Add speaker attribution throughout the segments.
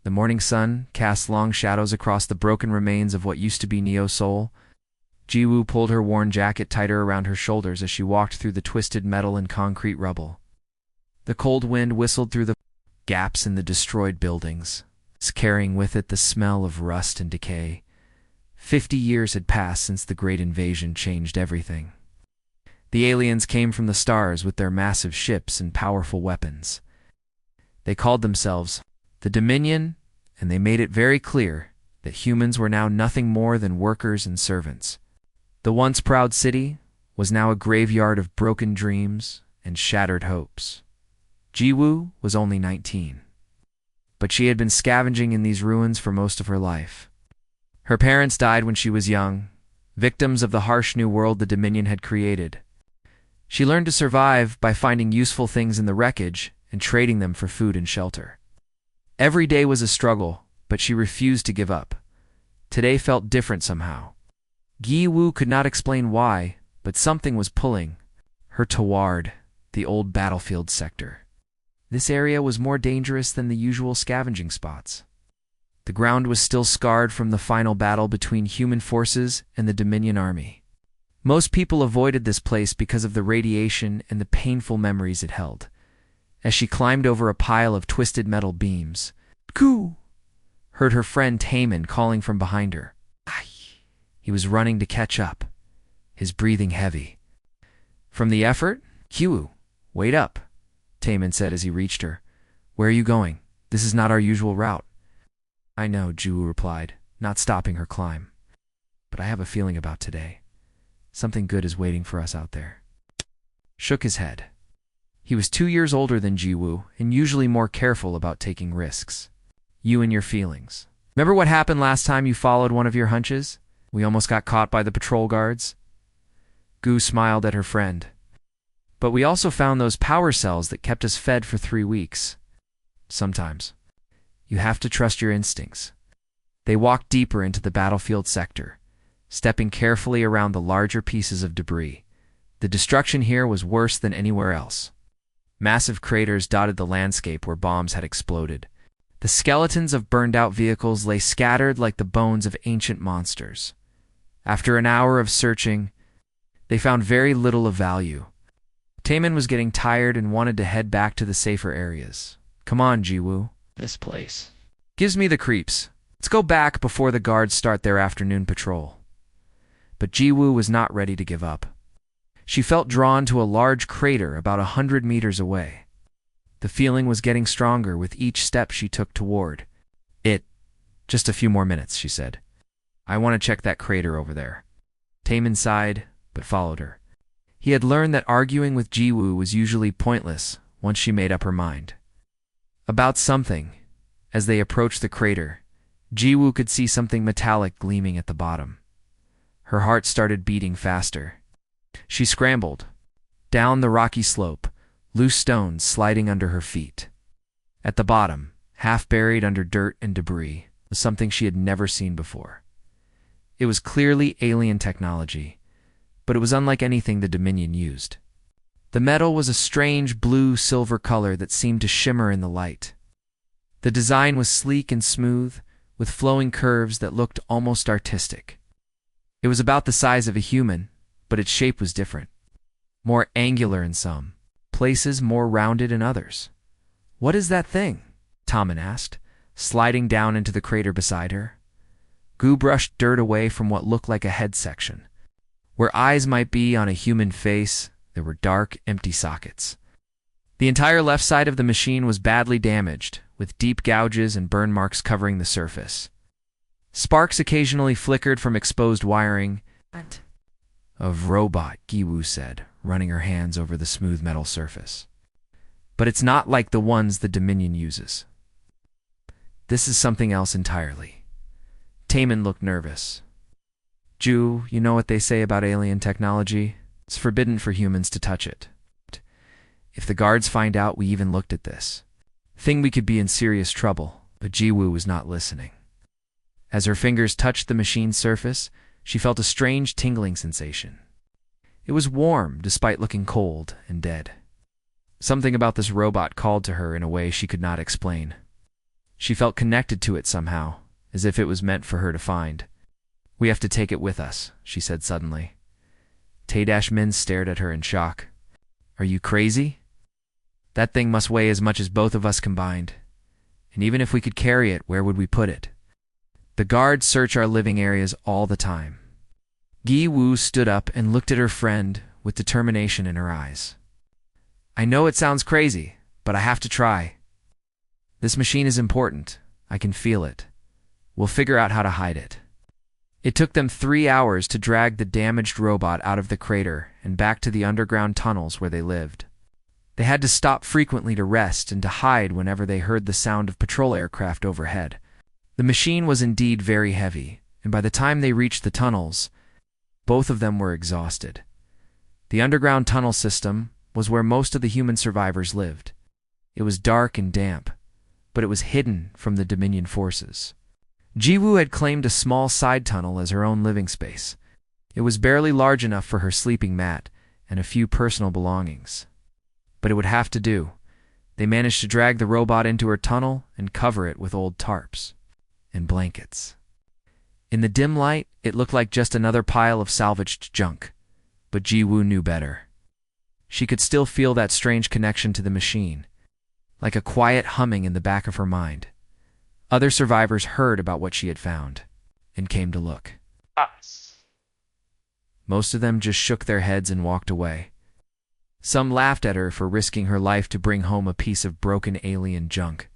Speaker 1: The morning sun cast long shadows across the broken remains of what used to be Neo-Seoul. Jiwoo pulled her worn jacket tighter around her shoulders as she walked through the twisted metal and concrete rubble. The cold wind whistled through the gaps in the destroyed buildings, carrying with it the smell of rust and decay. 50 years had passed since the Great Invasion changed everything. The aliens came from the stars with their massive ships and powerful weapons. They called themselves the Dominion, and they made it very clear that humans were now nothing more than workers and servants. The once proud city was now a graveyard of broken dreams and shattered hopes. Jiwoo was only 19, but she had been scavenging in these ruins for most of her life. Her parents died when she was young, victims of the harsh new world the Dominion had created. She learned to survive by finding useful things in the wreckage and trading them for food and shelter. Every day was a struggle, but she refused to give up. Today felt different somehow. Jiwoo could not explain why, but something was pulling her toward the old battlefield sector. This area was more dangerous than the usual scavenging spots. The ground was still scarred from the final battle between human forces and the Dominion army. Most people avoided this place because of the radiation and the painful memories it held. As she climbed over a pile of twisted metal beams, "Goo!" heard her friend Taemin calling from behind her. He was running to catch up, his breathing heavy. From the effort? "Jiwoo, wait up," Taemin said as he reached her. "Where are you going? This is not our usual route." "I know," Jiwoo replied, not stopping her climb. "But I have a feeling about today. Something good is waiting for us out there." Shook his head. He was 2 years older than Jiwoo and usually more careful about taking risks. "You and your feelings. Remember what happened last time you followed one of your hunches? We almost got caught by the patrol guards." Gu smiled at her friend. "But we also found those power cells that kept us fed for 3 weeks. Sometimes you have to trust your instincts." They walked deeper into the battlefield sector, stepping carefully around the larger pieces of debris. The destruction here was worse than anywhere else. Massive craters dotted the landscape where bombs had exploded. The skeletons of burned-out vehicles lay scattered like the bones of ancient monsters. After an hour of searching, they found very little of value. Taemin was getting tired and wanted to head back to the safer areas. "Come on, Jiwoo. This place gives me the creeps. Let's go back before the guards start their afternoon patrol." But Jiwoo was not ready to give up. She felt drawn to a large crater about 100 meters away. The feeling was getting stronger with each step she took toward it. "Just a few more minutes," she said. "I want to check that crater over there." Taemin sighed, but followed her. He had learned that arguing with Jiwoo was usually pointless once she made up her mind about something. As they approached the crater, Jiwoo could see something metallic gleaming at the bottom. Her heart started beating faster. She scrambled down the rocky slope, loose stones sliding under her feet. At the bottom, half buried under dirt and debris, was something she had never seen before. It was clearly alien technology, but it was unlike anything the Dominion used. The metal was a strange blue-silver color that seemed to shimmer in the light. The design was sleek and smooth, with flowing curves that looked almost artistic. It was about the size of a human, but its shape was different. More angular in some places, more rounded in others. "What is that thing?" Taemin asked, sliding down into the crater beside her. Gu brushed dirt away from what looked like a head section. Where eyes might be on a human face, there were dark, empty sockets. The entire left side of the machine was badly damaged, with deep gouges and burn marks covering the surface. Sparks occasionally flickered from exposed wiring. "Of robot," Jiwoo said, running her hands over the smooth metal surface. "But it's not like the ones the Dominion uses. This is something else entirely." Taemin looked nervous. "Ju, you know what they say about alien technology? It's forbidden for humans to touch it. If the guards find out we even looked at this thing, we could be in serious trouble." But Jiwoo was not listening. As her fingers touched the machine's surface, she felt a strange tingling sensation. It was warm, despite looking cold and dead. Something about this robot called to her in a way she could not explain. She felt connected to it somehow, as if it was meant for her to find. "We have to take it with us," she said suddenly. Tay-Min stared at her in shock. "Are you crazy? That thing must weigh as much as both of us combined. And even if we could carry it, where would we put it? The guards search our living areas all the time." Ji Woo stood up and looked at her friend with determination in her eyes. "I know it sounds crazy, but I have to try. This machine is important. I can feel it. We'll figure out how to hide it." It took them 3 hours to drag the damaged robot out of the crater and back to the underground tunnels where they lived. They had to stop frequently to rest and to hide whenever they heard the sound of patrol aircraft overhead. The machine was indeed very heavy, and by the time they reached the tunnels, both of them were exhausted. The underground tunnel system was where most of the human survivors lived. It was dark and damp, but it was hidden from the Dominion forces. Ji Woo had claimed a small side tunnel as her own living space. It was barely large enough for her sleeping mat and a few personal belongings. But it would have to do. They managed to drag the robot into her tunnel and cover it with old tarps and blankets. In the dim light, it looked like just another pile of salvaged junk, but Ji Woo knew better. She could still feel that strange connection to the machine, like a quiet humming in the back of her mind. Other survivors heard about what she had found and came to look.
Speaker 2: Us.
Speaker 1: Most of them just shook their heads and walked away. Some laughed at her for risking her life to bring home a piece of broken alien junk.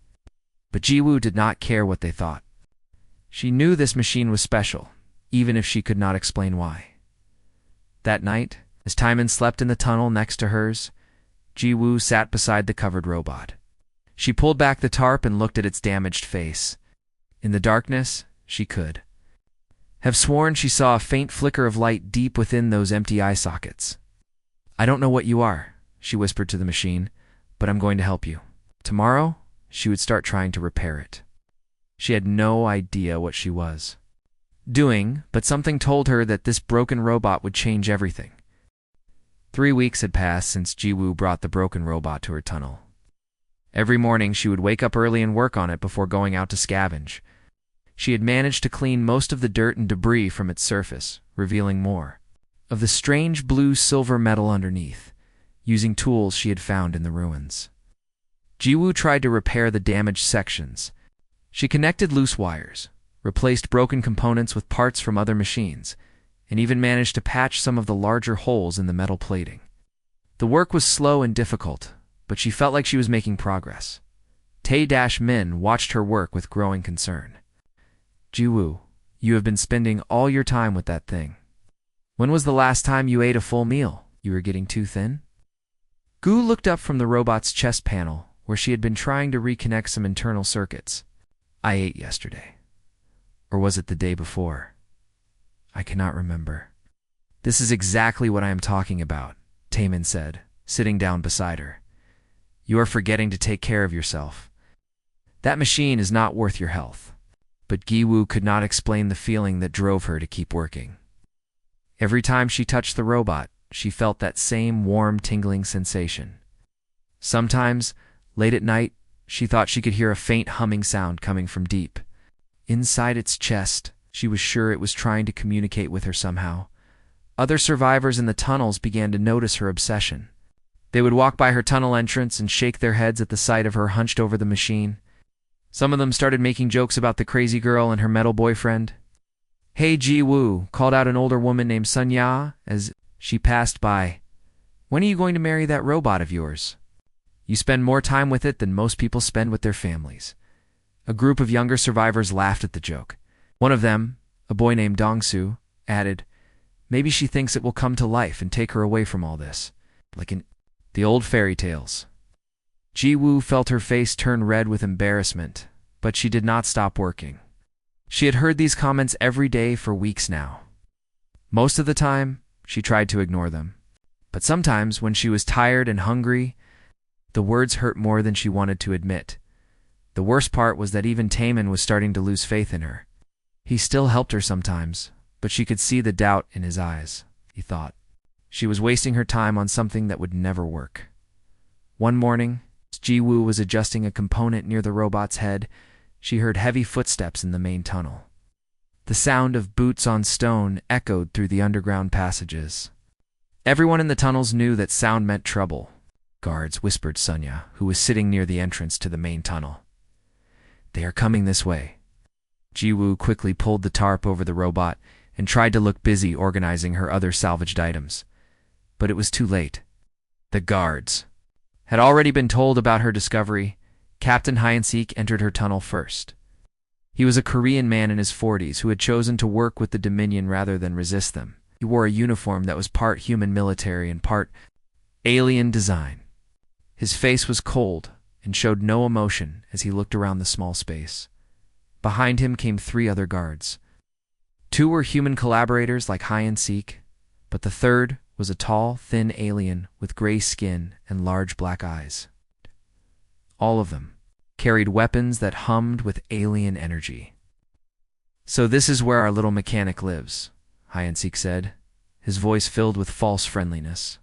Speaker 1: But Ji Woo did not care what they thought. She knew this machine was special, even if she could not explain why. That night, as Tay-Min slept in the tunnel next to hers, Ji Woo sat beside the covered robot. She pulled back the tarp and looked at its damaged face. In the darkness, she could have sworn she saw a faint flicker of light deep within those empty eye sockets. "I don't know what you are," she whispered to the machine, "but I'm going to help you." Tomorrow, she would start trying to repair it. She had no idea what she was doing, but something told her that this broken robot would change everything. 3 weeks had passed since Ji Woo brought the broken robot to her tunnel. Every morning she would wake up early and work on it before going out to scavenge. She had managed to clean most of the dirt and debris from its surface, revealing more of the strange blue-silver metal underneath, using tools she had found in the ruins. Ji Woo tried to repair the damaged sections. She connected loose wires, replaced broken components with parts from other machines, and even managed to patch some of the larger holes in the metal plating. The work was slow and difficult, but she felt like she was making progress. Tay-Min watched her work with growing concern. "Ji Woo, you have been spending all your time with that thing. When was the last time you ate a full meal? You were getting too thin?" Gu looked up from the robot's chest panel, where she had been trying to reconnect some internal circuits. "I ate yesterday. Or was it the day before? I cannot remember." "This is exactly what I am talking about," Tay-Min said, sitting down beside her. "You are forgetting to take care of yourself. That machine is not worth your health." But Ji Woo could not explain the feeling that drove her to keep working. Every time she touched the robot, she felt that same warm, tingling sensation. Sometimes, late at night, she thought she could hear a faint humming sound coming from deep inside its chest. She was sure it was trying to communicate with her somehow. Other survivors in the tunnels began to notice her obsession. They would walk by her tunnel entrance and shake their heads at the sight of her hunched over the machine. Some of them started making jokes about the crazy girl and her metal boyfriend. "Hey, Ji Woo," called out an older woman named Sunya as she passed by. "When are you going to marry that robot of yours? You spend more time with it than most people spend with their families." A group of younger survivors laughed at the joke. One of them, a boy named Dongsu, added, "Maybe she thinks it will come to life and take her away from all this, like in the old fairy tales." Ji Woo felt her face turn red with embarrassment, but she did not stop working. She had heard these comments every day for weeks now. Most of the time, she tried to ignore them. But sometimes, when she was tired and hungry, the words hurt more than she wanted to admit. The worst part was that even Tay-Min was starting to lose faith in her. He still helped her sometimes, but she could see the doubt in his eyes, he thought. She was wasting her time on something that would never work. One morning, as Ji Woo was adjusting a component near the robot's head, she heard heavy footsteps in the main tunnel. The sound of boots on stone echoed through the underground passages. Everyone in the tunnels knew that sound meant trouble. Guards, whispered Sunya, who was sitting near the entrance to the main tunnel. They are coming this way. Jiwoo quickly pulled the tarp over the robot and tried to look busy organizing her other salvaged items. But it was too late. The guards had already been told about her discovery. Captain Hyansik entered her tunnel first. He was a Korean man in his 40s who had chosen to work with the Dominion rather than resist them. He wore a uniform that was part human military and part alien design. His face was cold and showed no emotion as he looked around the small space. Behind him came 3 other guards. 2 were human collaborators like Hyansik, but the third was a tall, thin alien with gray skin and large black eyes. All of them carried weapons that hummed with alien energy. So this is where our little mechanic lives, Hyansik said, his voice filled with false friendliness.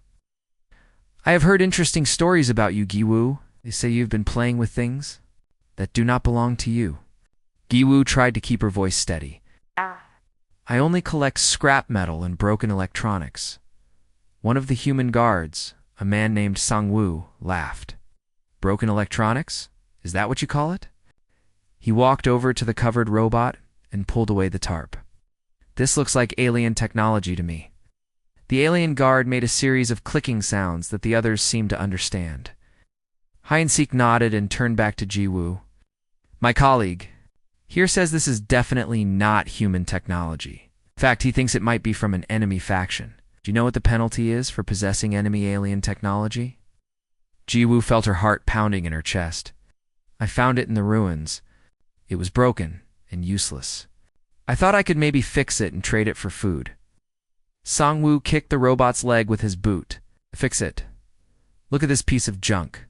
Speaker 1: I have heard interesting stories about you, Giwoo. They say you've been playing with things that do not belong to you. Giwoo tried to keep her voice steady. I only collect scrap metal and broken electronics. One of the human guards, a man named Sang-woo, laughed. Broken electronics? Is that what you call it? He walked over to the covered robot and pulled away the tarp. This looks like alien technology to me. The alien guard made a series of clicking sounds that the others seemed to understand. Hyansik nodded and turned back to Jiwoo. My colleague here says this is definitely not human technology. In fact, he thinks it might be from an enemy faction. Do you know what the penalty is for possessing enemy alien technology? Jiwoo felt her heart pounding in her chest. I found it in the ruins. It was broken and useless. I thought I could maybe fix it and trade it for food. Sang-woo kicked the robot's leg with his boot. Fix it. Look at this piece of junk.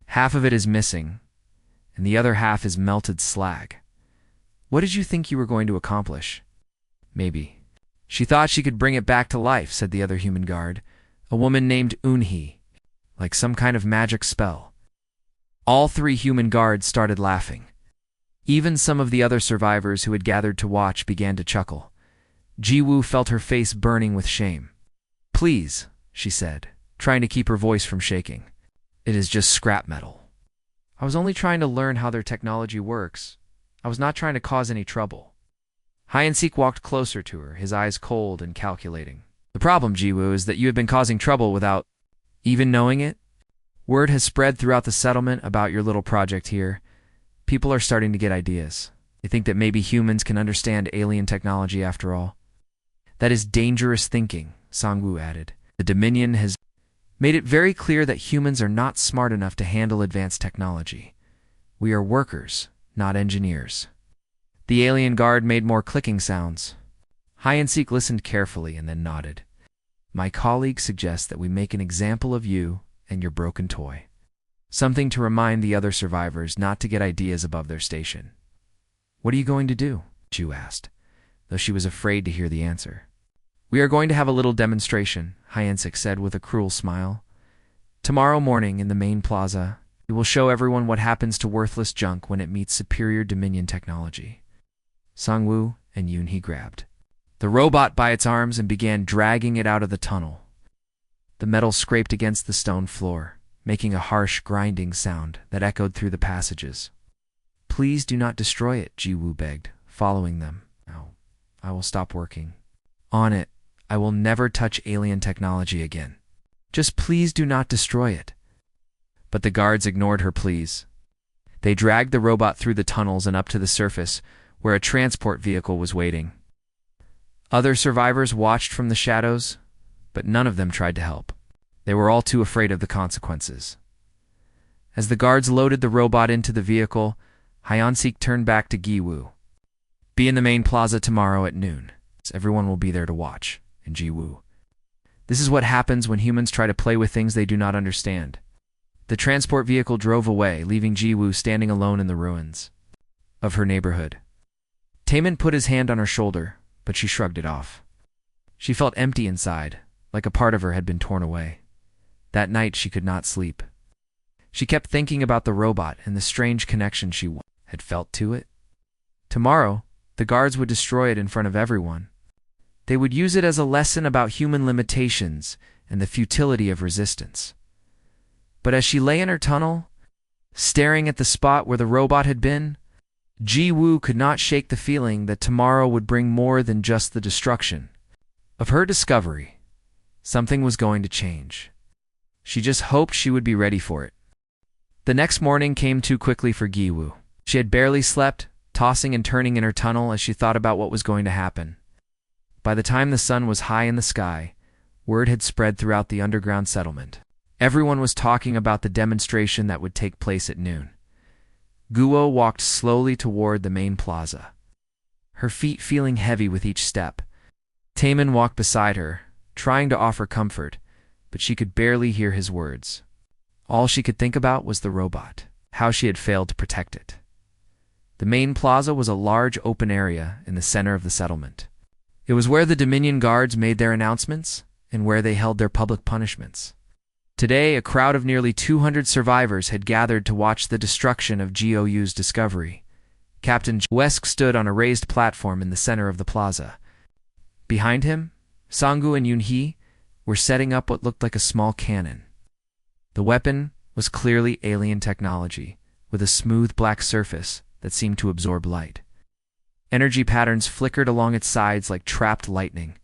Speaker 1: Half of it is missing, and the other half is melted slag. What did you think you were going to accomplish? Maybe. She thought she could bring it back to life, said the other human guard, a woman named Eunhee, like some kind of magic spell. All 3 human guards started laughing. Even some of the other survivors who had gathered to watch began to chuckle. Jiwoo felt her face burning with shame. Please, she said, trying to keep her voice from shaking. It is just scrap metal. I was only trying to learn how their technology works. I was not trying to cause any trouble. Hyansik walked closer to her, his eyes cold and calculating. The problem, Jiwoo, is that you have been causing trouble without even knowing it. Word has spread throughout the settlement about your little project here. People are starting to get ideas. They think that maybe humans can understand alien technology after all. That is dangerous thinking, Sang-woo added. The Dominion has made it very clear that humans are not smart enough to handle advanced technology. We are workers, not engineers. The alien guard made more clicking sounds. Hyansik listened carefully and then nodded. My colleague suggests that we make an example of you and your broken toy. Something to remind the other survivors not to get ideas above their station. What are you going to do? Ju asked, though she was afraid to hear the answer. We are going to have a little demonstration, Hyansik said with a cruel smile. Tomorrow morning in the main plaza, we will show everyone what happens to worthless junk when it meets superior Dominion technology. Sang-woo and Eunhee grabbed the robot by its arms and began dragging it out of the tunnel. The metal scraped against the stone floor, making a harsh grinding sound that echoed through the passages. Please do not destroy it, Jiwoo begged, following them. No, I will stop working on it. I will never touch alien technology again. Just please do not destroy it. But the guards ignored her pleas. They dragged the robot through the tunnels and up to the surface, where a transport vehicle was waiting. Other survivors watched from the shadows, but none of them tried to help. They were all too afraid of the consequences. As the guards loaded the robot into the vehicle, Hyansik turned back to Giwoo. Be in the main plaza tomorrow at noon. Everyone will be there to watch. And Jiwoo. This is what happens when humans try to play with things they do not understand. The transport vehicle drove away, leaving Jiwoo standing alone in the ruins of her neighborhood. Taemin put his hand on her shoulder, but she shrugged it off. She felt empty inside, like a part of her had been torn away. That night she could not sleep. She kept thinking about the robot and the strange connection she had felt to it. Tomorrow, the guards would destroy it in front of everyone. They would use it as a lesson about human limitations and the futility of resistance. But as she lay in her tunnel, staring at the spot where the robot had been, Ji-woo could not shake the feeling that tomorrow would bring more than just the destruction of her discovery. Something was going to change. She just hoped she would be ready for it. The next morning came too quickly for Ji-woo. She had barely slept, tossing and turning in her tunnel as she thought about what was going to happen. By the time the sun was high in the sky, word had spread throughout the underground settlement. Everyone was talking about the demonstration that would take place at noon. Guo walked slowly toward the main plaza, her feet feeling heavy with each step. Taemin walked beside her, trying to offer comfort, but she could barely hear his words. All she could think about was the robot, how she had failed to protect it. The main plaza was a large open area in the center of the settlement. It was where the Dominion guards made their announcements and where they held their public punishments. Today, a crowd of nearly 200 survivors had gathered to watch the destruction of GOU's discovery. Captain Wesk stood on a raised platform in the center of the plaza. Behind him, Sangwoo and Yoonhee were setting up what looked like a small cannon. The weapon was clearly alien technology, with a smooth black surface that seemed to absorb light. Energy patterns flickered along its sides like trapped lightning.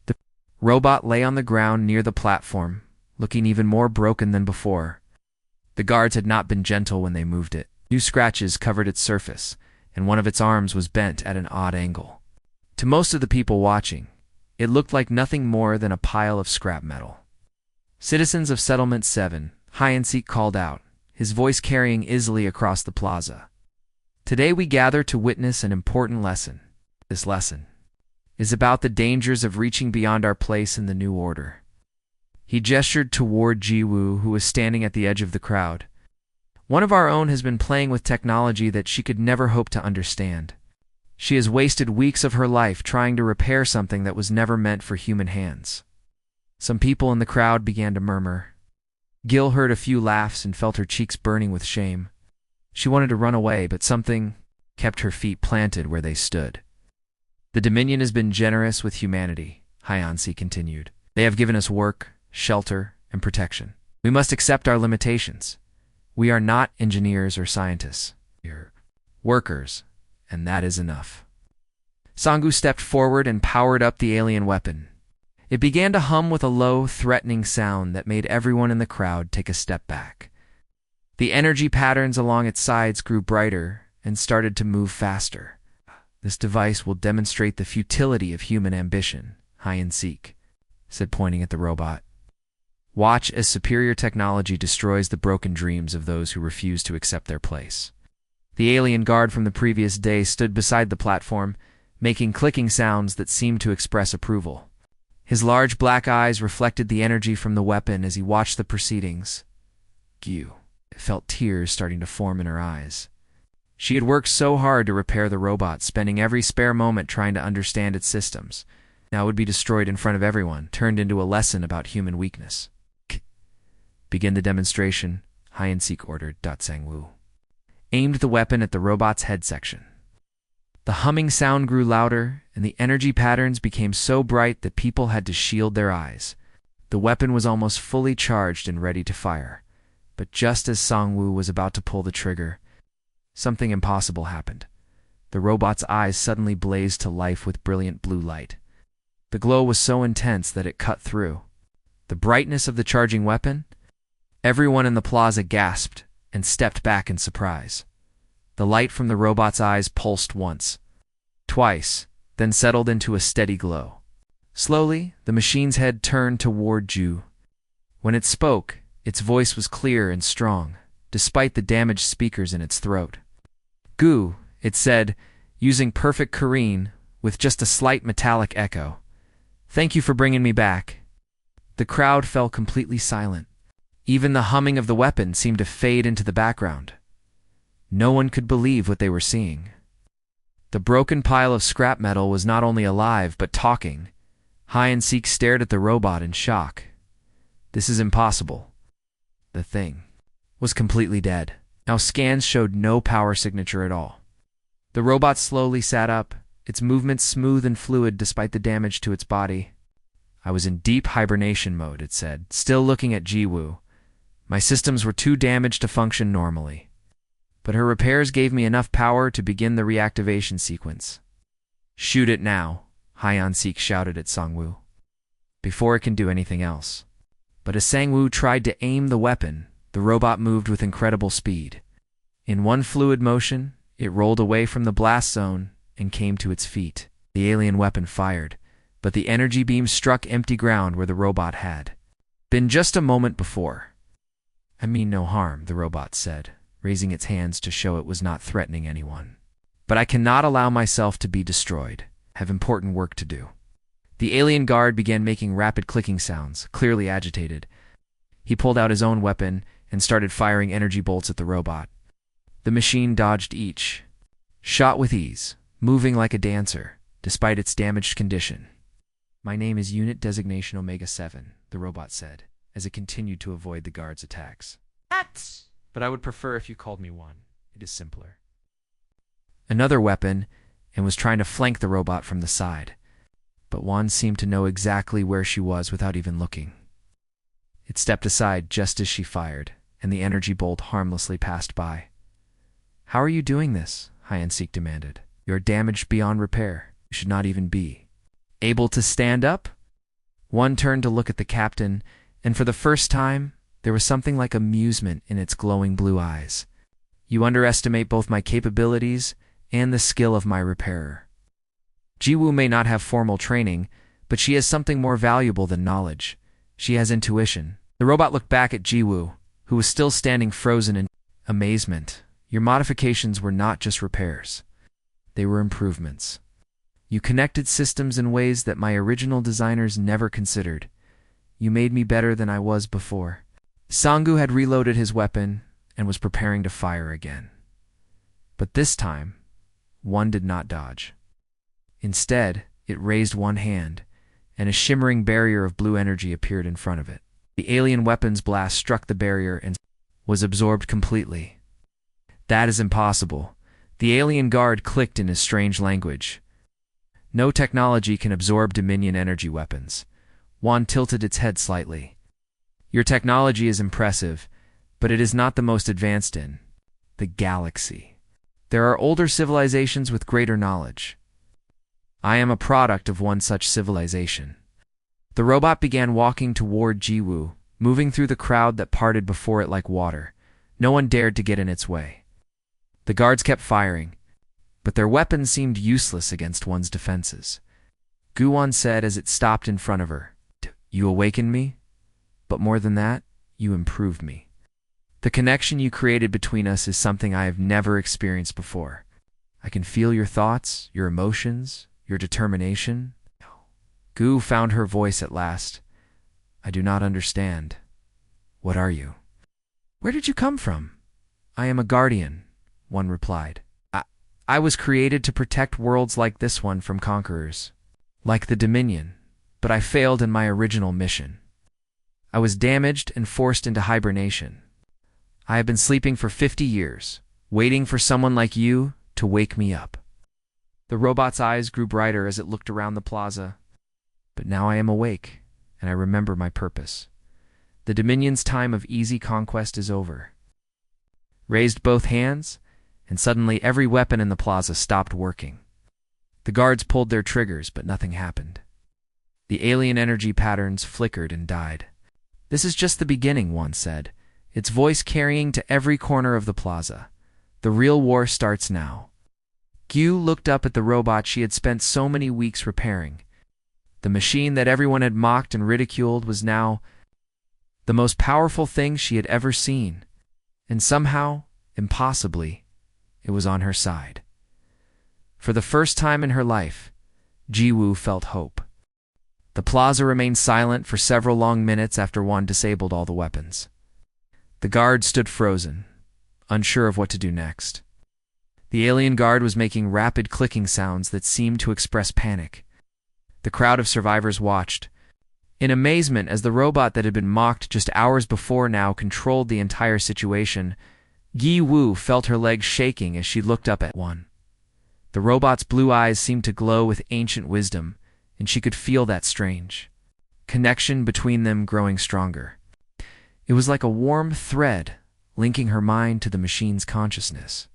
Speaker 1: The robot lay on the ground near the platform, looking even more broken than before. The guards had not been gentle when they moved it. New scratches covered its surface, and one of its arms was bent at an odd angle. To most of the people watching, it looked like nothing more than a pile of scrap metal. Citizens of Settlement 7, Hyeon-sik called out, his voice carrying easily across the plaza. Today we gather to witness an important lesson. This lesson is about the dangers of reaching beyond our place in the new order. He gestured toward Ji-woo, who was standing at the edge of the crowd. One of our own has been playing with technology that she could never hope to understand. She has wasted weeks of her life trying to repair something that was never meant for human hands. Some people in the crowd began to murmur. Gil heard a few laughs and felt her cheeks burning with shame. She wanted to run away, but something kept her feet planted where they stood. The Dominion has been generous with humanity, Hyeon-sik continued. They have given us work, shelter, and protection. We must accept our limitations. We are not engineers or scientists. We are workers, and that is enough. Sangwoo stepped forward and powered up the alien weapon. It began to hum with a low, threatening sound that made everyone in the crowd take a step back. The energy patterns along its sides grew brighter and started to move faster. This device will demonstrate the futility of human ambition, Hyeon-sik said, pointing at the robot. Watch as superior technology destroys the broken dreams of those who refuse to accept their place. The alien guard from the previous day stood beside the platform, making clicking sounds that seemed to express approval. His large black eyes reflected the energy from the weapon as he watched the proceedings. Gyu felt tears starting to form in her eyes. She had worked so hard to repair the robot, spending every spare moment trying to understand its systems. Now it would be destroyed in front of everyone, turned into a lesson about human weakness. Begin the demonstration, Hyeon-sik ordered. Sangwoo aimed the weapon at the robot's head section. The humming sound grew louder, and the energy patterns became so bright that people had to shield their eyes. The weapon was almost fully charged and ready to fire. But just as Sangwoo was about to pull the trigger, something impossible happened. The robot's eyes suddenly blazed to life with brilliant blue light. The glow was so intense that it cut through the brightness of the charging weapon. Everyone in the plaza gasped and stepped back in surprise. The light from the robot's eyes pulsed once, twice, then settled into a steady glow. Slowly, the machine's head turned toward Ju. When it spoke, its voice was clear and strong, despite the damaged speakers in its throat. Gu, it said, using perfect Korean with just a slight metallic echo. Thank you for bringing me back. The crowd fell completely silent. Even the humming of the weapon seemed to fade into the background. No one could believe what they were seeing. The broken pile of scrap metal was not only alive, but talking. Hyeon-sik stared at the robot in shock. This is impossible. The thing was completely dead. Now scans showed no power signature at all. The robot slowly sat up, its movements smooth and fluid despite the damage to its body. I was in deep hibernation mode, it said, still looking at Jiwoo. My systems were too damaged to function normally. But her repairs gave me enough power to begin the reactivation sequence. Shoot it now, Hyeon-sik shouted at Sangwoo, before it can do anything else. But as Sangwoo tried to aim the weapon, the robot moved with incredible speed. In one fluid motion, it rolled away from the blast zone and came to its feet. The alien weapon fired, but the energy beam struck empty ground where the robot had been just a moment before. I mean no harm, the robot said, raising its hands to show it was not threatening anyone. But I cannot allow myself to be destroyed. I have important work to do. The alien guard began making rapid clicking sounds, clearly agitated. He pulled out his own weapon and started firing energy bolts at the robot. The machine dodged each shot with ease, moving like a dancer, despite its damaged condition. My name is Unit Designation Omega-7, the robot said, as it continued to avoid the guard's attacks. But I would prefer if you called me One. It is simpler. Another weapon, and was trying to flank the robot from the side. But One seemed to know exactly where she was without even looking. It stepped aside just as she fired, and the energy bolt harmlessly passed by. How are you doing this? Hyeon-sik demanded. You are damaged beyond repair. You should not even be able to stand up? One turned to look at the captain, and for the first time, there was something like amusement in its glowing blue eyes. You underestimate both my capabilities and the skill of my repairer. Jiwoo may not have formal training, but she has something more valuable than knowledge. She has intuition. The robot looked back at Jiwoo, who was still standing frozen in amazement. Your modifications were not just repairs. They were improvements. You connected systems in ways that my original designers never considered. You made me better than I was before. Sangwoo had reloaded his weapon and was preparing to fire again. But this time, One did not dodge. Instead, it raised one hand, and a shimmering barrier of blue energy appeared in front of it. The alien weapon's blast struck the barrier and was absorbed completely. That is impossible. The alien guard clicked in his strange language. No technology can absorb Dominion energy weapons. One tilted its head slightly. Your technology is impressive, but it is not the most advanced in the galaxy. There are older civilizations with greater knowledge. I am a product of one such civilization. The robot began walking toward Jiwoo, moving through the crowd that parted before it like water. No one dared to get in its way. The guards kept firing, but their weapons seemed useless against One's defenses. Guwon said as it stopped in front of her, "You awakened me, but more than that, you improved me. The connection you created between us is something I have never experienced before. I can feel your thoughts, your emotions, your determination." Gu found her voice at last. "I do not understand. What are you? Where did you come from?" "I am a guardian," One replied. I was created to protect worlds like this one from conquerors, like the Dominion, but I failed in my original mission. I was damaged and forced into hibernation. I have been sleeping for 50 years, waiting for someone like you to wake me up." The robot's eyes grew brighter as it looked around the plaza. "But now I am awake, and I remember my purpose. The Dominion's time of easy conquest is over." Raised both hands, and suddenly every weapon in the plaza stopped working. The guards pulled their triggers, but nothing happened. The alien energy patterns flickered and died. "This is just the beginning," One said, its voice carrying to every corner of the plaza. "The real war starts now." Gyu looked up at the robot she had spent so many weeks repairing. The machine that everyone had mocked and ridiculed was now the most powerful thing she had ever seen. And somehow, impossibly, it was on her side. For the first time in her life, Jiwoo felt hope. The plaza remained silent for several long minutes after One disabled all the weapons. The guard stood frozen, unsure of what to do next. The alien guard was making rapid clicking sounds that seemed to express panic. The crowd of survivors watched, in amazement as the robot that had been mocked just hours before now controlled the entire situation. Gi Woo felt her legs shaking as she looked up at One. The robot's blue eyes seemed to glow with ancient wisdom, and she could feel that strange connection between them growing stronger. It was like a warm thread linking her mind to the machine's consciousness.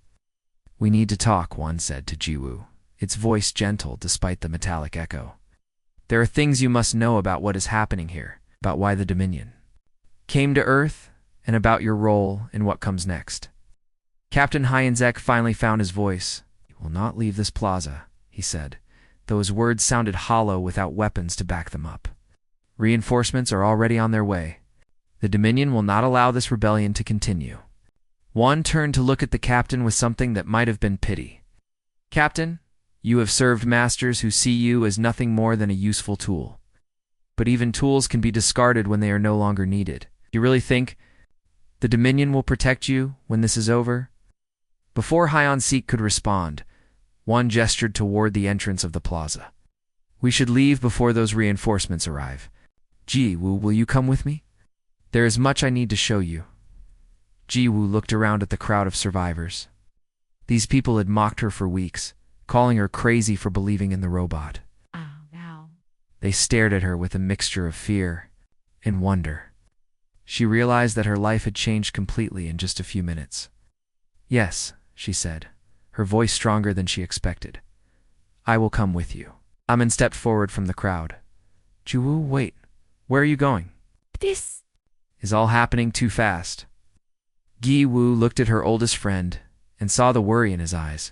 Speaker 1: "We need to talk," Juan said to Jiwoo, its voice gentle despite the metallic echo. "There are things you must know about what is happening here, about why the Dominion came to Earth, and about your role in what comes next." Captain Hyenzek finally found his voice. "You will not leave this plaza," he said, though his words sounded hollow without weapons to back them up. "Reinforcements are already on their way. The Dominion will not allow this rebellion to continue." Juan turned to look at the captain with something that might have been pity. "Captain, you have served masters who see you as nothing more than a useful tool. But even tools can be discarded when they are no longer needed. Do you really think the Dominion will protect you when this is over?" Before Hyonsik could respond, Juan gestured toward the entrance of the plaza. "We should leave before those reinforcements arrive. Jiwoo, will you come with me? There is much I need to show you." Jiwoo looked around at the crowd of survivors. These people had mocked her for weeks, calling her crazy for believing in the robot.
Speaker 2: Wow.
Speaker 1: They stared at her with a mixture of fear and wonder. She realized that her life had changed completely in just a few minutes. "Yes," she said, her voice stronger than she expected. "I will come with you." Amin stepped forward from the crowd. "Jiwoo, wait. Where are you going?
Speaker 2: This
Speaker 1: Is all happening too fast?" Gi-woo looked at her oldest friend and saw the worry in his eyes.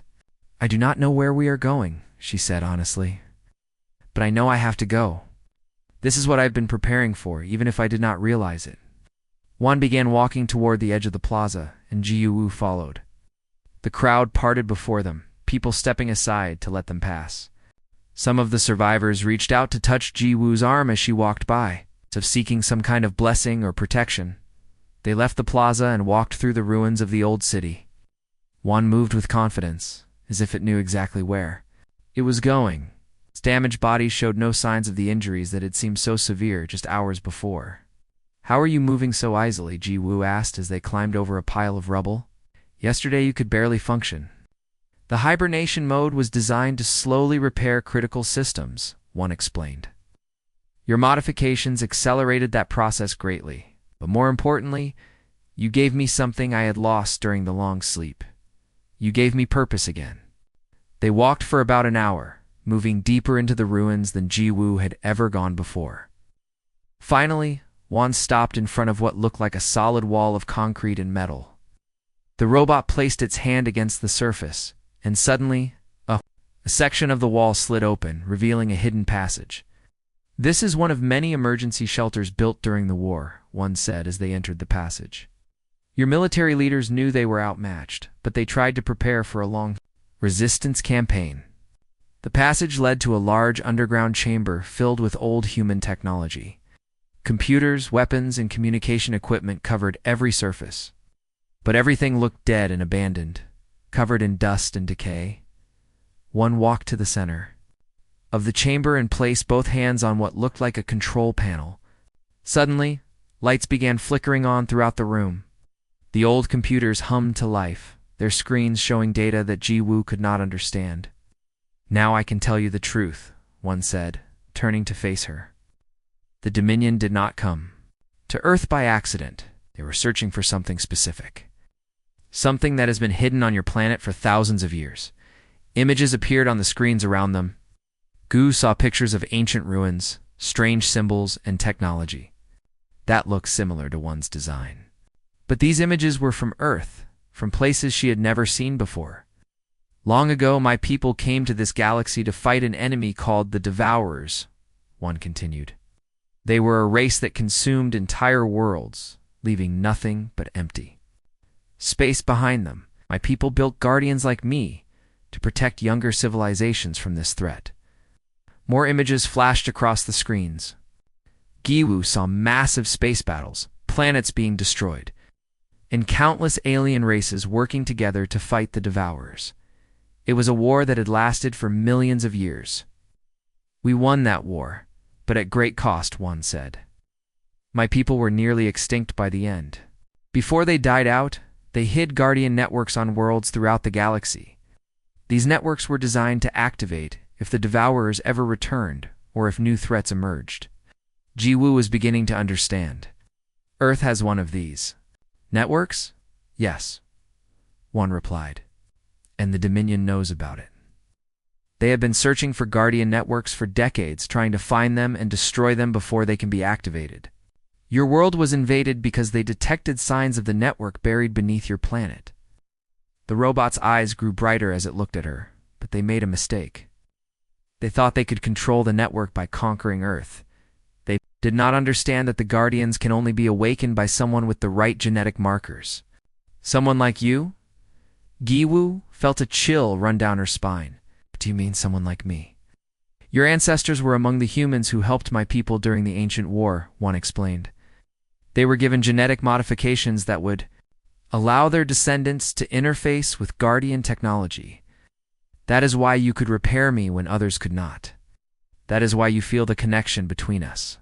Speaker 1: "I do not know where we are going," she said honestly. "But I know I have to go. This is what I've been preparing for, even if I did not realize it." Juan began walking toward the edge of the plaza, and Ji-woo followed. The crowd parted before them, people stepping aside to let them pass. Some of the survivors reached out to touch Ji-woo's arm as she walked by, as if seeking some kind of blessing or protection. They left the plaza and walked through the ruins of the old city. Juan moved with confidence, as if it knew exactly where it was going. Its damaged body showed no signs of the injuries that had seemed so severe just hours before. "How are you moving so easily?" Ji-woo asked as they climbed over a pile of rubble. "Yesterday you could barely function." "The hibernation mode was designed to slowly repair critical systems," one explained. "Your modifications accelerated that process greatly, but more importantly, you gave me something I had lost during the long sleep. You gave me purpose again." They walked for about an hour, moving deeper into the ruins than Ji-woo had ever gone before. Finally, Juan stopped in front of what looked like a solid wall of concrete and metal. The robot placed its hand against the surface, and suddenly, a section of the wall slid open, revealing a hidden passage. "This is one of many emergency shelters built during the war," one said as they entered the passage. "Your military leaders knew they were outmatched, but they tried to prepare for a long resistance campaign." The passage led to a large underground chamber filled with old human technology. Computers, weapons, and communication equipment covered every surface. But everything looked dead and abandoned, covered in dust and decay. One walked to the center of the chamber and placed both hands on what looked like a control panel. Suddenly, lights began flickering on throughout the room. The old computers hummed to life, their screens showing data that Ji-woo could not understand. "Now I can tell you the truth," one said, turning to face her. "The Dominion did not come to Earth by accident. They were searching for something specific. Something that has been hidden on your planet for thousands of years." Images appeared on the screens around them. Gu saw pictures of ancient ruins, strange symbols, and technology that looked similar to one's design. But these images were from Earth, from places she had never seen before. "Long ago, my people came to this galaxy to fight an enemy called the Devourers," one continued. "They were a race that consumed entire worlds, leaving nothing but empty space behind them. My people built guardians like me to protect younger civilizations from this threat." More images flashed across the screens. Gi-woo saw massive space battles, planets being destroyed, and countless alien races working together to fight the Devourers. It was a war that had lasted for millions of years. "We won that war, but at great cost," one said. "My people were nearly extinct by the end. Before they died out, they hid guardian networks on worlds throughout the galaxy. These networks were designed to activate if the Devourers ever returned or if new threats emerged. Jiwoo was beginning to understand. Earth has one of these. Networks? Yes, one replied. And the Dominion knows about it. They have been searching for Guardian networks for decades, trying to find them and destroy them before they can be activated. Your world was invaded because they detected signs of the network buried beneath your planet. The robot's eyes grew brighter as it looked at her, but they made a mistake. They thought they could control the network by conquering Earth. They did not understand that the Guardians can only be awakened by someone with the right genetic markers. Someone like you? Giwoo felt a chill run down her spine. Do you mean someone like me? Your ancestors were among the humans who helped my people during the ancient war, one explained. They were given genetic modifications that would allow their descendants to interface with Guardian technology. That is why you could repair me when others could not. That is why you feel the connection between us.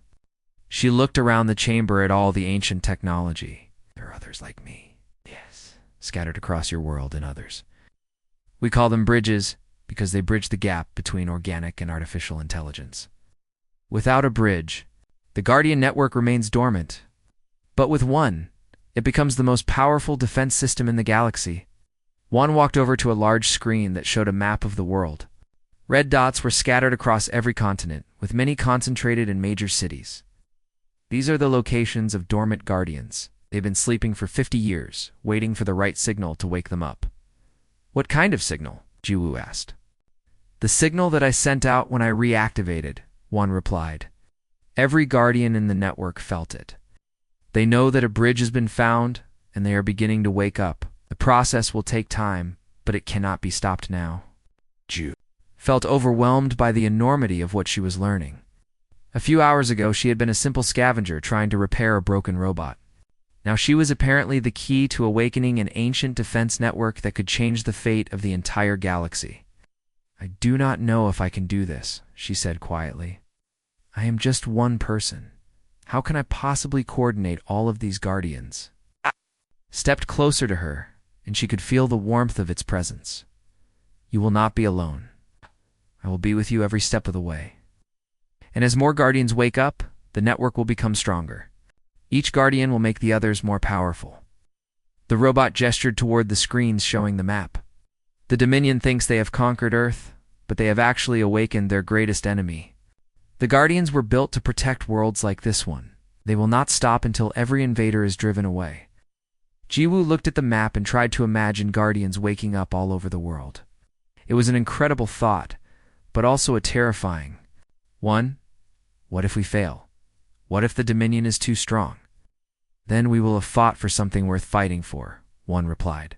Speaker 1: She looked around the chamber at all the ancient technology. There are others like me. Yes. Scattered across your world and others. We call them bridges because they bridge the gap between organic and artificial intelligence. Without a bridge, the Guardian network remains dormant. But with one, it becomes the most powerful defense system in the galaxy. Juan walked over to a large screen that showed a map of the world. Red dots were scattered across every continent, with many concentrated in major cities. These are the locations of dormant Guardians. They've been sleeping for 50 years, waiting for the right signal to wake them up. What kind of signal? Jiwoo asked. The signal that I sent out when I reactivated, Juan replied. Every Guardian in the network felt it. They know that a bridge has been found, and they are beginning to wake up. The process will take time, but it cannot be stopped now. Jiwoo felt overwhelmed by the enormity of what she was learning. A few hours ago, she had been a simple scavenger trying to repair a broken robot. Now she was apparently the key to awakening an ancient defense network that could change the fate of the entire galaxy. I do not know if I can do this, she said quietly. I am just one person. How can I possibly coordinate all of these Guardians? Stepped closer to her, and she could feel the warmth of its presence. You will not be alone. I will be with you every step of the way. And as more Guardians wake up, the network will become stronger. Each Guardian will make the others more powerful. The robot gestured toward the screens showing the map. The Dominion thinks they have conquered Earth, but they have actually awakened their greatest enemy. The Guardians were built to protect worlds like this one. They will not stop until every invader is driven away. Jiwoo looked at the map and tried to imagine Guardians waking up all over the world. It was an incredible thought, but also a terrifying one. What if we fail? What if the Dominion is too strong? Then we will have fought for something worth fighting for, one replied.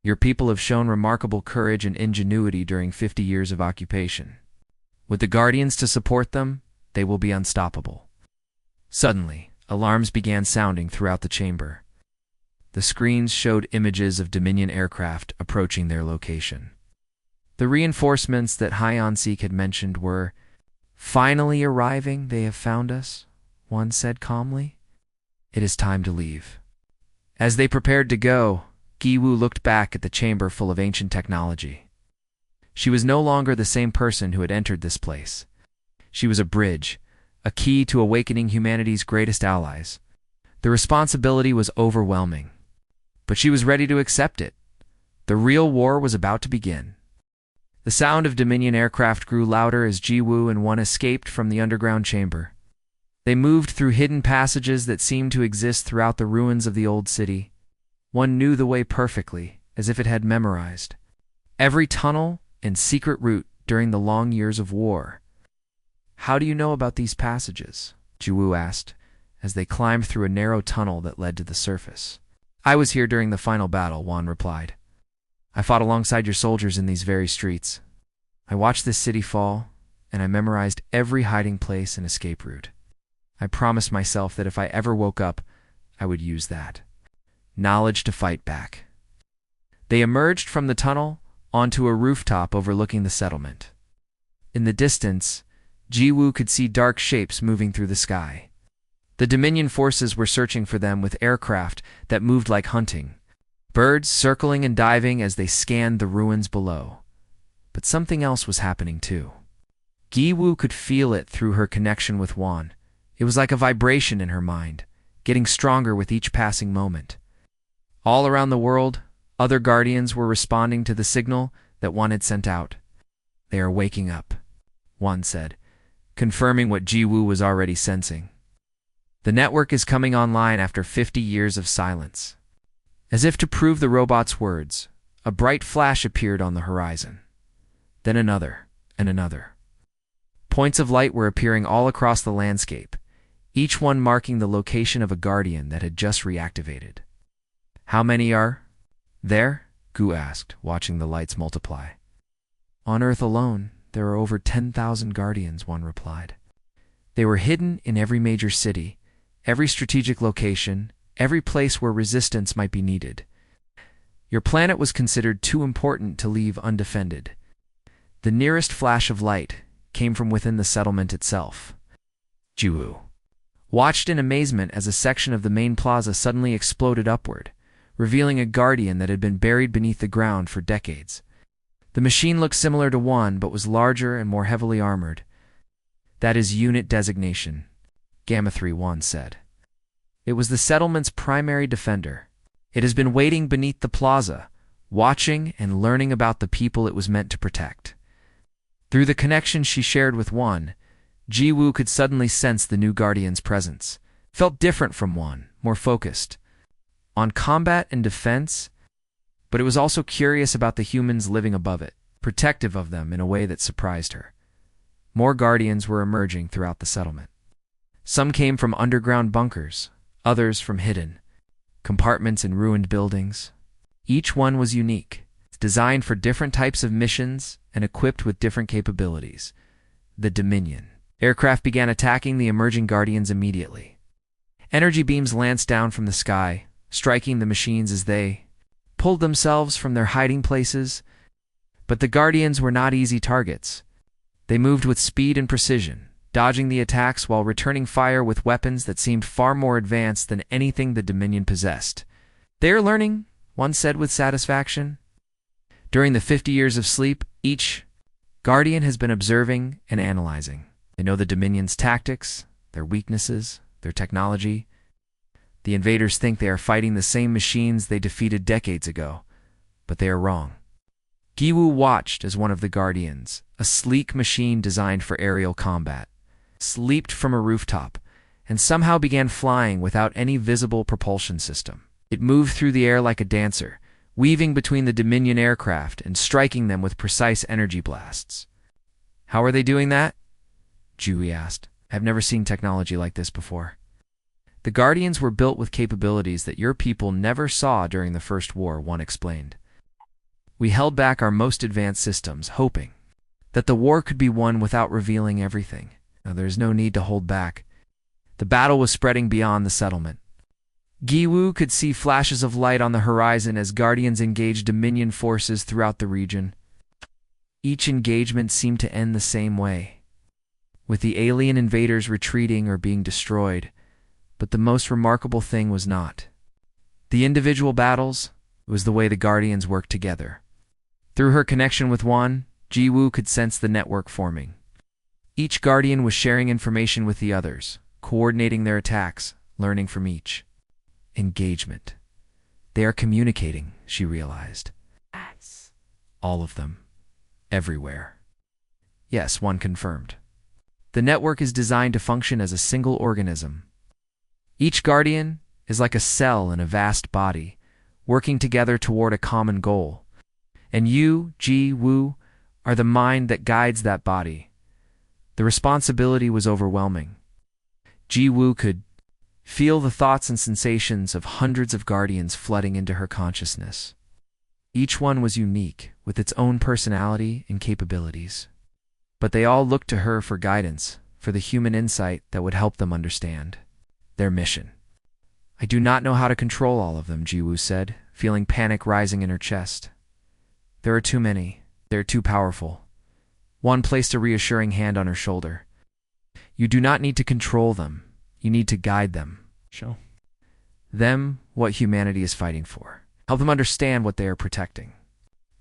Speaker 1: Your people have shown remarkable courage and ingenuity during 50 years of occupation. With the Guardians to support them, they will be unstoppable. Suddenly, alarms began sounding throughout the chamber. The screens showed images of Dominion aircraft approaching their location. The reinforcements that Hyeon-sik had mentioned were finally arriving. They have found us, one said calmly. It is time to leave. As they prepared to go, Giwoo looked back at the chamber full of ancient technology. She was no longer the same person who had entered this place. She was a bridge, a key to awakening humanity's greatest allies. The responsibility was overwhelming, but she was ready to accept it. The real war was about to begin. The sound of Dominion aircraft grew louder as Jiwoo and one escaped from the underground chamber. They moved through hidden passages that seemed to exist throughout the ruins of the old city. One knew the way perfectly, as if it had memorized every tunnel and secret route during the long years of war. How do you know about these passages? Jiwoo asked, as they climbed through a narrow tunnel that led to the surface. I was here during the final battle, Juan replied. I fought alongside your soldiers in these very streets. I watched this city fall, and I memorized every hiding place and escape route. I promised myself that if I ever woke up, I would use that knowledge to fight back. They emerged from the tunnel onto a rooftop overlooking the settlement. In the distance, Jiwoo could see dark shapes moving through the sky. The Dominion forces were searching for them with aircraft that moved like hunting, birds circling and diving as they scanned the ruins below. but something else was happening too. Giwu could feel it through her connection with Wan. It was like a vibration in her mind, getting stronger with each passing moment. All around the world, other guardians were responding to the signal that Wan had sent out. "They are waking up," Wan said, confirming what Jiwoo was already sensing. "The network is coming online after 50 years of silence." As if to prove the robot's words, a bright flash appeared on the horizon. Then another, and another. Points of light were appearing all across the landscape, each one marking the location of a guardian that had just reactivated. "How many are there?" Gu asked, watching the lights multiply. "On Earth alone, there are over 10,000 guardians," one replied. "They were hidden in every major city, every strategic location, every place where resistance might be needed. Your planet was considered too important to leave undefended." The nearest flash of light came from within the settlement itself. Jiwoo watched in amazement as a section of the main plaza suddenly exploded upward, revealing a guardian that had been buried beneath the ground for decades. The machine looked similar to one, but was larger and more heavily armored. "That is unit designation," Gamma 3-1 said. "It was the settlement's primary defender. It has been waiting beneath the plaza, watching and learning about the people it was meant to protect." Through the connection she shared with Wan, Jiwoo could suddenly sense the new guardian's presence. It felt different from Wan, more focused on combat and defense, but it was also curious about the humans living above it, protective of them in a way that surprised her. More guardians were emerging throughout the settlement. Some came from underground bunkers, others from hidden compartments in ruined buildings. Each one was unique, designed for different types of missions and equipped with different capabilities. The Dominion aircraft began attacking the emerging guardians immediately. Energy beams lanced down from the sky, striking the machines as they pulled themselves from their hiding places. But the guardians were not easy targets. They moved with speed and precision, dodging the attacks while returning fire with weapons that seemed far more advanced than anything the Dominion possessed. "They are learning," one said with satisfaction. "During the 50 years of sleep, each guardian has been observing and analyzing. They know the Dominion's tactics, their weaknesses, their technology. The invaders think they are fighting the same machines they defeated decades ago, but they are wrong." Giwu watched as one of the guardians, a sleek machine designed for aerial combat, leaped from a rooftop and somehow began flying without any visible propulsion system. It moved through the air like a dancer, weaving between the Dominion aircraft and striking them with precise energy blasts. "How are they doing that?" Jiwoo asked. "I've never seen technology like this before." "The Guardians were built with capabilities that your people never saw during the First War," one explained. "We held back our most advanced systems, hoping that the war could be won without revealing everything. Now, there's no need to hold back." The battle was spreading beyond the settlement. Giwu could see flashes of light on the horizon as Guardians engaged Dominion forces throughout the region. Each engagement seemed to end the same way, with the alien invaders retreating or being destroyed. But the most remarkable thing was not the individual battles, it was the way the Guardians worked together. Through her connection with Wan, Jiwoo could sense the network forming. Each Guardian was sharing information with the others, coordinating their attacks, learning from each. Engagement. They are communicating, she realized. All of them. Everywhere. Yes, one confirmed. The network is designed to function as a single organism. Each Guardian is like a cell in a vast body, working together toward a common goal. And you, Ji-Woo, are the mind that guides that body. The responsibility was overwhelming. Ji-Woo could feel the thoughts and sensations of hundreds of Guardians flooding into her consciousness. Each one was unique, with its own personality and capabilities. But they all looked to her for guidance, for the human insight that would help them understand their mission. "I do not know how to control all of them," Jiwoo said, feeling panic rising in her chest. "There are too many. They are too powerful." One placed a reassuring hand on her shoulder. "You do not need to control them. You need to guide them. Show them what humanity is fighting for. Help them understand what they are protecting."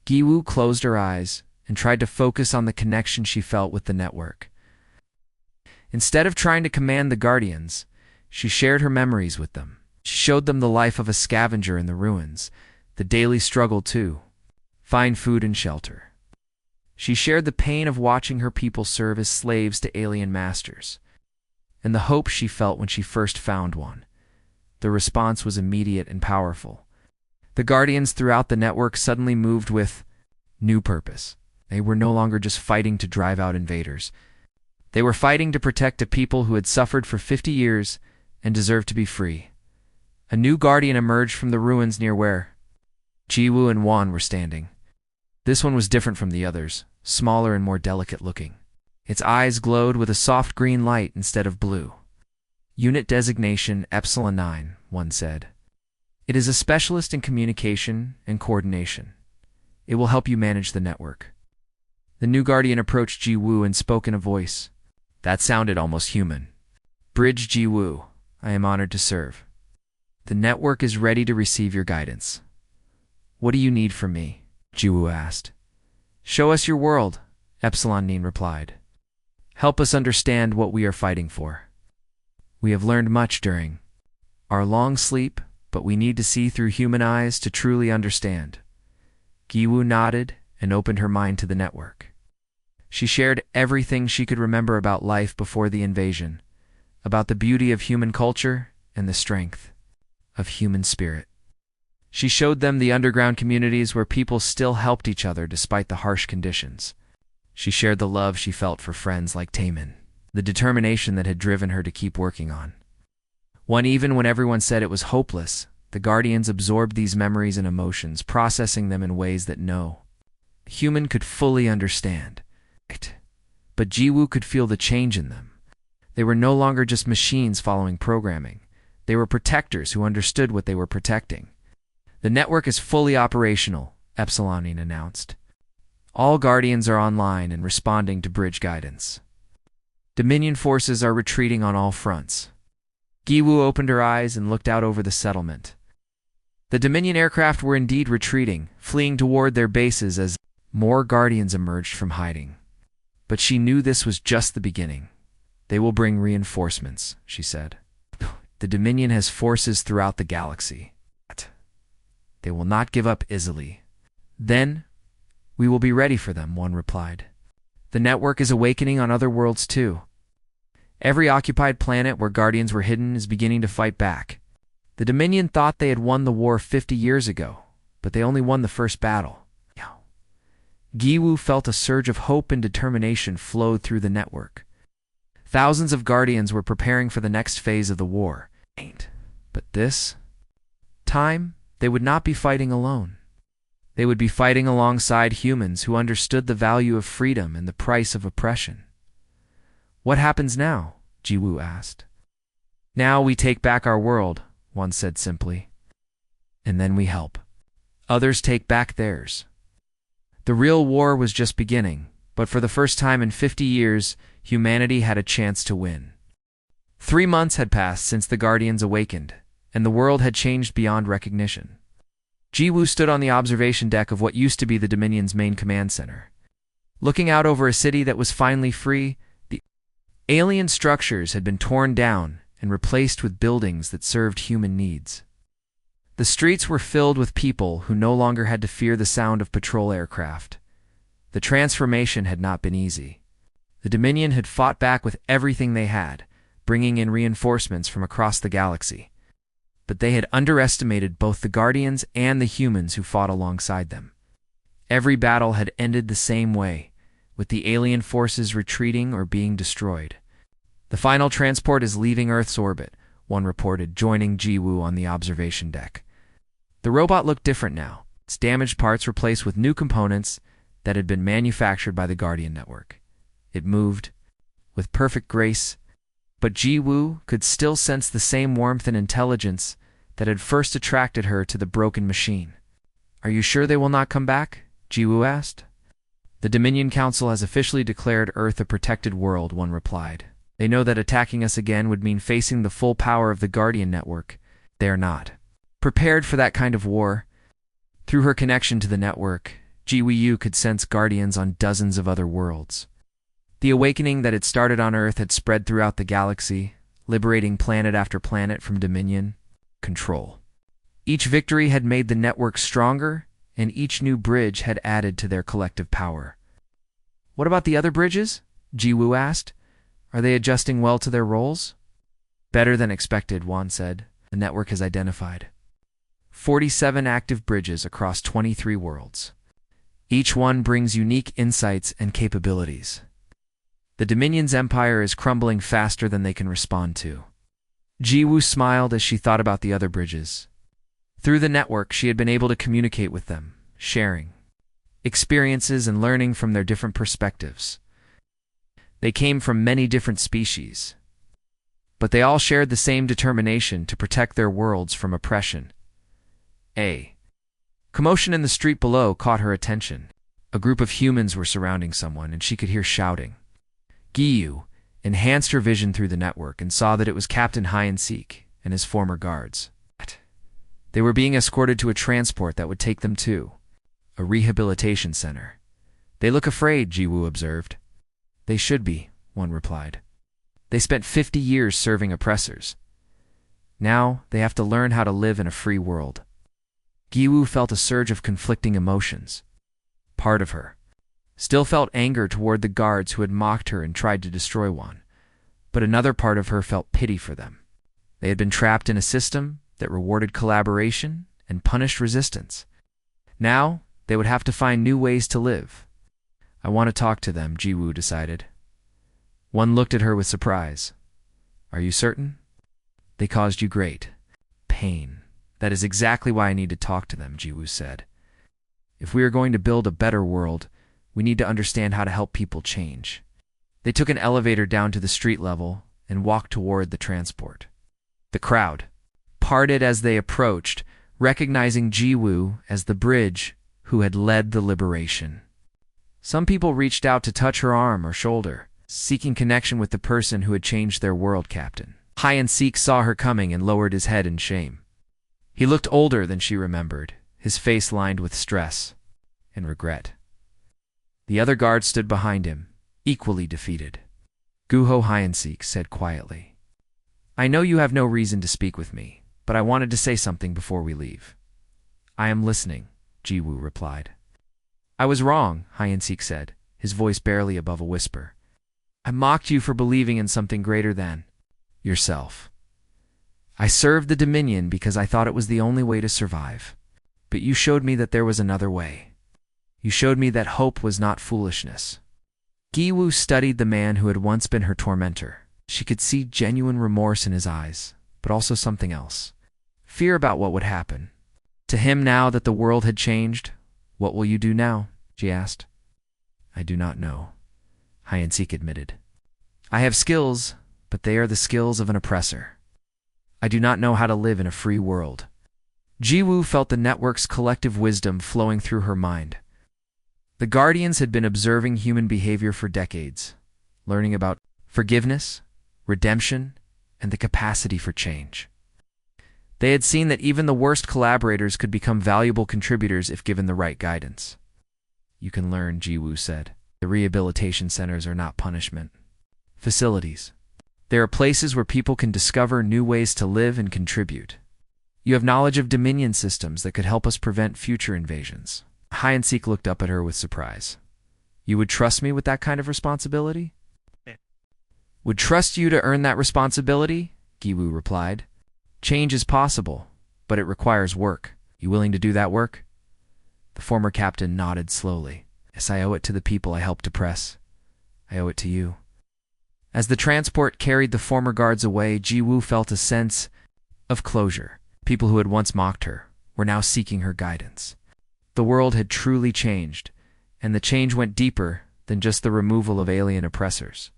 Speaker 1: Giwu closed her eyes, and tried to focus on the connection she felt with the network. Instead of trying to command the Guardians, she shared her memories with them. She showed them the life of a scavenger in the ruins, the daily struggle to find food and shelter. She shared the pain of watching her people serve as slaves to alien masters, and the hope she felt when she first found one. The response was immediate and powerful. The Guardians throughout the network suddenly moved with new purpose. They were no longer just fighting to drive out invaders. They were fighting to protect a people who had suffered for 50 years and deserved to be free. A new Guardian emerged from the ruins near where Jiwoo and Wan were standing. This one was different from the others, smaller and more delicate looking. Its eyes glowed with a soft green light instead of blue. Unit designation Epsilon 9, one said. It is a specialist in communication and coordination. It will help you manage the network. The new Guardian approached Jiwoo and spoke in a voice that sounded almost human. Bridge Jiwoo, I am honored to serve. The network is ready to receive your guidance. What do you need from me? Jiwoo asked. Show us your world, Epsilon 9 replied. Help us understand what we are fighting for. We have learned much during our long sleep, but we need to see through human eyes to truly understand. Jiwoo nodded and opened her mind to the network. She shared everything she could remember about life before the invasion, about the beauty of human culture and the strength of human spirit. She showed them the underground communities where people still helped each other despite the harsh conditions. She shared the love she felt for friends like Taemin, the determination that had driven her to keep working on. Even when everyone said it was hopeless, the Guardians absorbed these memories and emotions, processing them in ways that no human could fully understand. But Jiwoo could feel the change in them. They were no longer just machines following programming. They were protectors who understood what they were protecting. The network is fully operational, Epsilon 9 announced. All Guardians are online and responding to bridge guidance. Dominion forces are retreating on all fronts. Jiwoo opened her eyes and looked out over the settlement. The Dominion aircraft were indeed retreating, fleeing toward their bases as more Guardians emerged from hiding. But she knew this was just the beginning. They will bring reinforcements, she said. The Dominion has forces throughout the galaxy. They will not give up easily. Then, we will be ready for them, one replied. The network is awakening on other worlds too. Every occupied planet where Guardians were hidden is beginning to fight back. The Dominion thought they had won the war 50 years ago, but they only won the first battle. Jiwoo felt a surge of hope and determination flowed through the network. Thousands of Guardians were preparing for the next phase of the war. But this time, they would not be fighting alone. They would be fighting alongside humans who understood the value of freedom and the price of oppression. What happens now? Jiwoo asked. Now we take back our world, one said simply. And then we help. Others take back theirs. The real war was just beginning, but for the first time in 50 years, humanity had a chance to win. 3 months had passed since the Guardians awakened, and the world had changed beyond recognition. Jiwoo stood on the observation deck of what used to be the Dominion's main command center. Looking out over a city that was finally free, the alien structures had been torn down and replaced with buildings that served human needs. The streets were filled with people who no longer had to fear the sound of patrol aircraft. The transformation had not been easy. The Dominion had fought back with everything they had, bringing in reinforcements from across the galaxy. But they had underestimated both the Guardians and the humans who fought alongside them. Every battle had ended the same way, with the alien forces retreating or being destroyed. The final transport is leaving Earth's orbit, one reported, joining Jiwoo on the observation deck. The robot looked different now, its damaged parts replaced with new components that had been manufactured by the Guardian network. It moved with perfect grace, but Jiwoo could still sense the same warmth and intelligence that had first attracted her to the broken machine. Are you sure they will not come back? Jiwoo asked. The Dominion Council has officially declared Earth a protected world, one replied. They know that attacking us again would mean facing the full power of the Guardian network. They are not prepared for that kind of war. Through her connection to the network, Jiwu could sense guardians on dozens of other worlds. The awakening that had started on Earth had spread throughout the galaxy, liberating planet after planet from dominion, control. Each victory had made the network stronger, and each new bridge had added to their collective power. "What about the other bridges?" Jiwu asked. "Are they adjusting well to their roles?" "Better than expected," Juan said. "The network has identified 47 active bridges across 23 worlds. Each one brings unique insights and capabilities. The Dominion's empire is crumbling faster than they can respond to." Jiwu smiled as she thought about the other bridges. Through the network, she had been able to communicate with them, sharing experiences and learning from their different perspectives. They came from many different species, but they all shared the same determination to protect their worlds from oppression. A commotion in the street below caught her attention. A group of humans were surrounding someone, and she could hear shouting. Giyu enhanced her vision through the network and saw that it was Captain Hide-and-Seek and his former guards. They were being escorted to a transport that would take them to a rehabilitation center. "They look afraid," Jiwu observed. "They should be," one replied. "They spent 50 years serving oppressors. Now they have to learn how to live in a free world." Giwu felt a surge of conflicting emotions. Part of her still felt anger toward the guards who had mocked her and tried to destroy Juan, but another part of her felt pity for them. They had been trapped in a system that rewarded collaboration and punished resistance. Now they would have to find new ways to live. "I want to talk to them," Jiwu decided. One looked at her with surprise. "Are you certain? They caused you great pain." "That is exactly why I need to talk to them," Jiwu said. "If we are going to build a better world, we need to understand how to help people change." They took an elevator down to the street level and walked toward the transport. The crowd parted as they approached, recognizing Jiwu as the bridge who had led the liberation. Some people reached out to touch her arm or shoulder, seeking connection with the person who had changed their world. Captain Hide-and-Seek saw her coming and lowered his head in shame. He looked older than she remembered, his face lined with stress and regret. The other guards stood behind him, equally defeated. Guho Hide-and-Seek said quietly, "I know you have no reason to speak with me, but I wanted to say something before we leave." "I am listening," Jiwu replied. "I was wrong," Hide-and-Seek said, his voice barely above a whisper. "I mocked you for believing in something greater than yourself. I served the Dominion because I thought it was the only way to survive. But you showed me that there was another way. You showed me that hope was not foolishness." Giwu studied the man who had once been her tormentor. She could see genuine remorse in his eyes, but also something else. Fear about what would happen. To him, now that the world had changed, "What will you do now?" she asked. "I do not know," Hide-and-Seek admitted. "I have skills, but they are the skills of an oppressor. I do not know how to live in a free world." Jiwu felt the network's collective wisdom flowing through her mind. The Guardians had been observing human behavior for decades, learning about forgiveness, redemption, and the capacity for change. They had seen that even the worst collaborators could become valuable contributors if given the right guidance. "You can learn," Jiwu said. "The rehabilitation centers are not punishment facilities. They are places where people can discover new ways to live and contribute. You have knowledge of Dominion systems that could help us prevent future invasions." Hide-and-Seek looked up at her with surprise. "You would trust me with that kind of responsibility?" "Would trust you to earn that responsibility," Giwu replied. "Change is possible, but it requires work. You willing to do that work?" The former captain nodded slowly. "Yes, I owe it to the people I helped oppress. I owe it to you." As the transport carried the former guards away, Jiwu felt a sense of closure. People who had once mocked her were now seeking her guidance. The world had truly changed, and the change went deeper than just the removal of alien oppressors.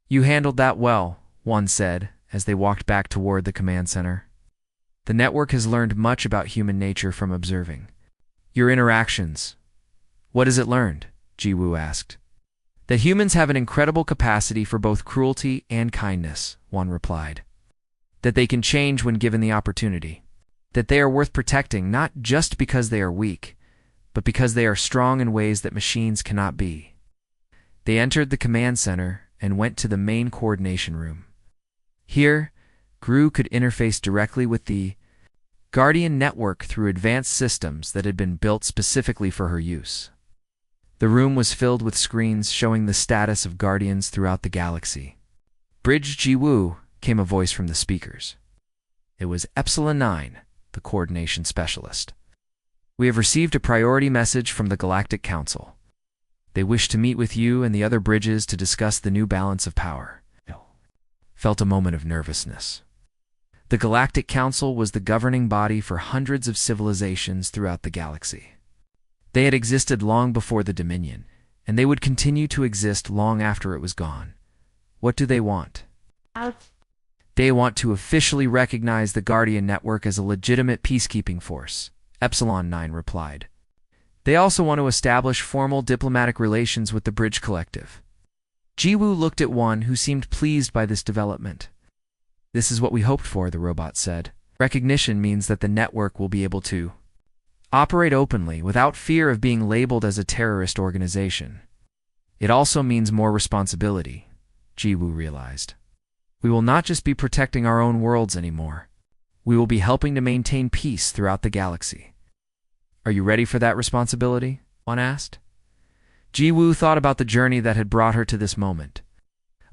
Speaker 1: "You handled that well," one said as they walked back toward the command center. "The network has learned much about human nature from observing your interactions." "What has it learned?" Jiwu asked. "That humans have an incredible capacity for both cruelty and kindness," one replied. "That they can change when given the opportunity. That they are worth protecting not just because they are weak, but because they are strong in ways that machines cannot be. They entered the command center and went to the main coordination room. Here, Gru could interface directly with the Guardian network through advanced systems that had been built specifically for her use. The room was filled with screens showing the status of Guardians throughout the galaxy. "Bridge Jiwoo," came a voice from the speakers. It was Epsilon 9, the coordination specialist. "We have received a priority message from the Galactic Council. They wish to meet with you and the other bridges to discuss the new balance of power." Felt a moment of nervousness. The Galactic Council was the governing body for hundreds of civilizations throughout the galaxy. They had existed long before the Dominion, and they would continue to exist long after it was gone. What do they want? They want to officially recognize the Guardian Network as a legitimate peacekeeping force, Epsilon 9 replied. They also want to establish formal diplomatic relations with the Bridge Collective. Jiwoo looked at one who seemed pleased by this development. "This is what we hoped for," the robot said. "Recognition means that the network will be able to operate openly without fear of being labeled as a terrorist organization. It also means more responsibility," Jiwoo realized. "We will not just be protecting our own worlds anymore. We will be helping to maintain peace throughout the galaxy." "Are you ready for that responsibility?" one asked. Jiwoo thought about the journey that had brought her to this moment.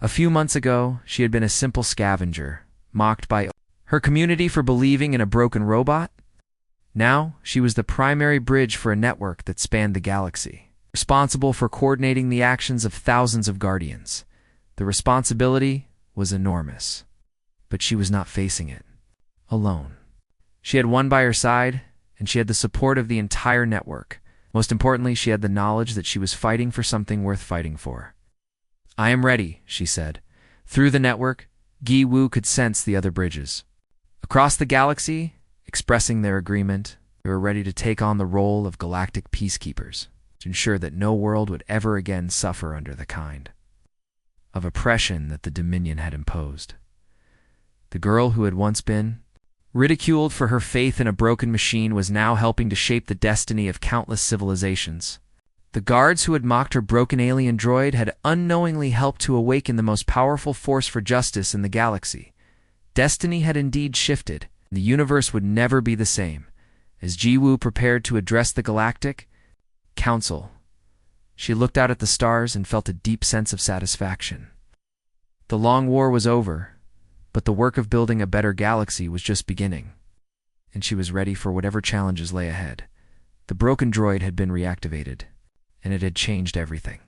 Speaker 1: A few months ago, she had been a simple scavenger, mocked by her community for believing in a broken robot. Now, she was the primary bridge for a network that spanned the galaxy, responsible for coordinating the actions of thousands of Guardians. The responsibility was enormous, but she was not facing it alone. She had one by her side, and she had the support of the entire network. Most importantly, she had the knowledge that she was fighting for something worth fighting for. "I am ready," she said. Through the network, Jiwoo could sense the other bridges across the galaxy, expressing their agreement. They were ready to take on the role of galactic peacekeepers to ensure that no world would ever again suffer under the kind of oppression that the Dominion had imposed. The girl who had once been ridiculed for her faith in a broken machine was now helping to shape the destiny of countless civilizations. The guards who had mocked her broken alien droid had unknowingly helped to awaken the most powerful force for justice in the galaxy. Destiny had indeed shifted. The universe would never be the same. As Jiwoo prepared to address the Galactic Council, she looked out at the stars and felt a deep sense of satisfaction. The long war was over, but the work of building a better galaxy was just beginning, and she was ready for whatever challenges lay ahead. The broken droid had been reactivated, and it had changed everything.